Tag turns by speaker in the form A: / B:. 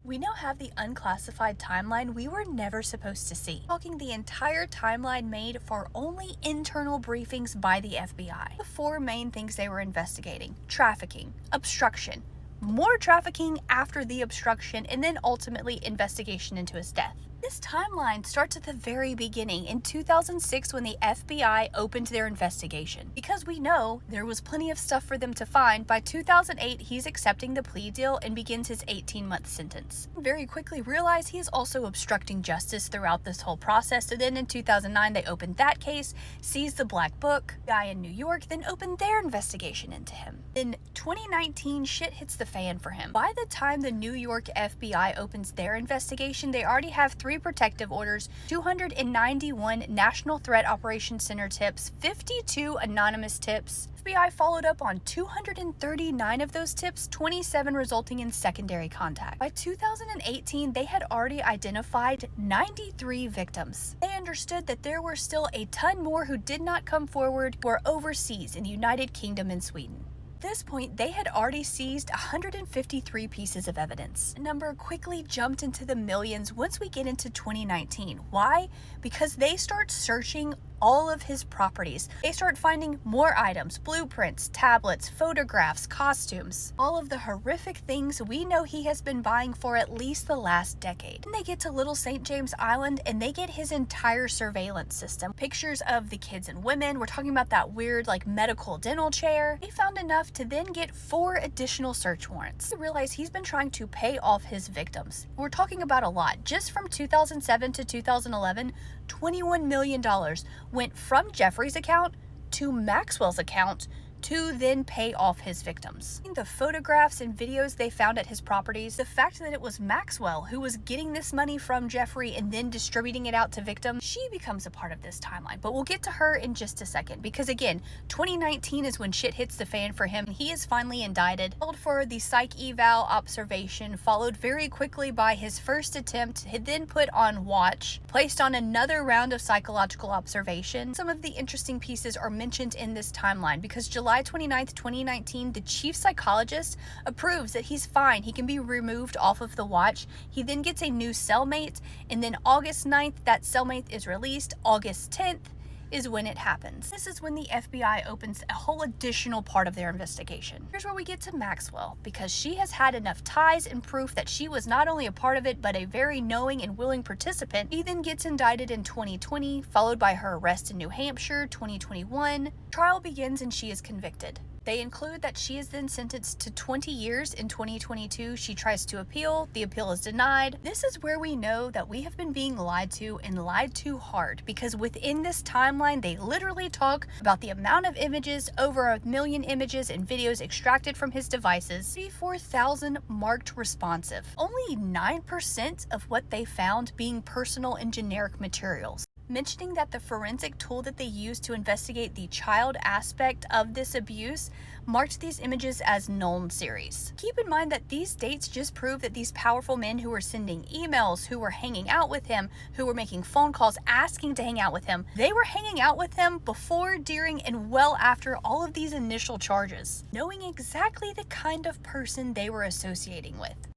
A: We now have the unclassified timeline we were never supposed to see, talking the entire timeline made for only internal briefings by the FBI. The four main things they were investigating: trafficking, obstruction, more trafficking after the obstruction, and then ultimately investigation into his death. This timeline starts at the very beginning in 2006 when the FBI opened their investigation. Because we know there was plenty of stuff for them to find, by 2008 he's accepting the plea deal and begins his 18-month sentence. Very quickly realize he is also obstructing justice throughout this whole process, so then in 2009 they opened that case, seized the black book, guy in New York, then opened their investigation into him. In 2019, shit hits the fan for him. By the time the New York FBI opens their investigation, they already have 3 protective orders, 291 National Threat Operations Center tips, 52 anonymous tips. FBI followed up on 239 of those tips, 27 resulting in secondary contact. By 2018, they had already identified 93 victims. They understood that there were still a ton more who did not come forward, who were overseas in the United Kingdom and Sweden. At this point, they had already seized 153 pieces of evidence. The number quickly jumped into the millions once we get into 2019. Why? Because they start searching all of his properties. They start finding more items, blueprints, tablets, photographs, costumes, all of the horrific things we know he has been buying for at least the last decade. Then they get to Little St. James Island and they get his entire surveillance system. Pictures of the kids and women. We're talking about that weird medical dental chair. They found enough to then get 4 additional search warrants. They realize he's been trying to pay off his victims. We're talking about a lot. Just from 2007 to 2011, $21 million went from Jeffrey's account to Maxwell's account to then pay off his victims. The photographs and videos they found at his properties, the fact that it was Maxwell who was getting this money from Jeffrey and then distributing it out to victims, she becomes a part of this timeline. But we'll get to her in just a second, because again, 2019 is when shit hits the fan for him. He is finally indicted, held for the psych eval observation, followed very quickly by his first attempt, then put on watch, placed on another round of psychological observation. Some of the interesting pieces are mentioned in this timeline because July 29th, 2019, the chief psychologist approves that he's fine. He can be removed off of the watch. He then gets a new cellmate, and then August 9th, that cellmate is released. August 10th is when it happens. This is when the FBI opens a whole additional part of their investigation. Here's where we get to Maxwell, because she has had enough ties and proof that she was not only a part of it, but a very knowing and willing participant. She then gets indicted in 2020, followed by her arrest in New Hampshire, 2021. Trial begins and she is convicted. They include that she is then sentenced to 20 years in 2022. She tries to appeal. The appeal is denied. This is where we know that we have been being lied to, and lied to hard, because within this timeline, they literally talk about the amount of images, over 1 million images and videos extracted from his devices, 34,000 marked responsive. Only 9% of what they found being personal and generic materials. Mentioning that the forensic tool that they used to investigate the child aspect of this abuse marked these images as known series. Keep in mind that these dates just prove that these powerful men who were sending emails, who were hanging out with him, who were making phone calls asking to hang out with him, they were hanging out with him before, during, and well after all of these initial charges, knowing exactly the kind of person they were associating with.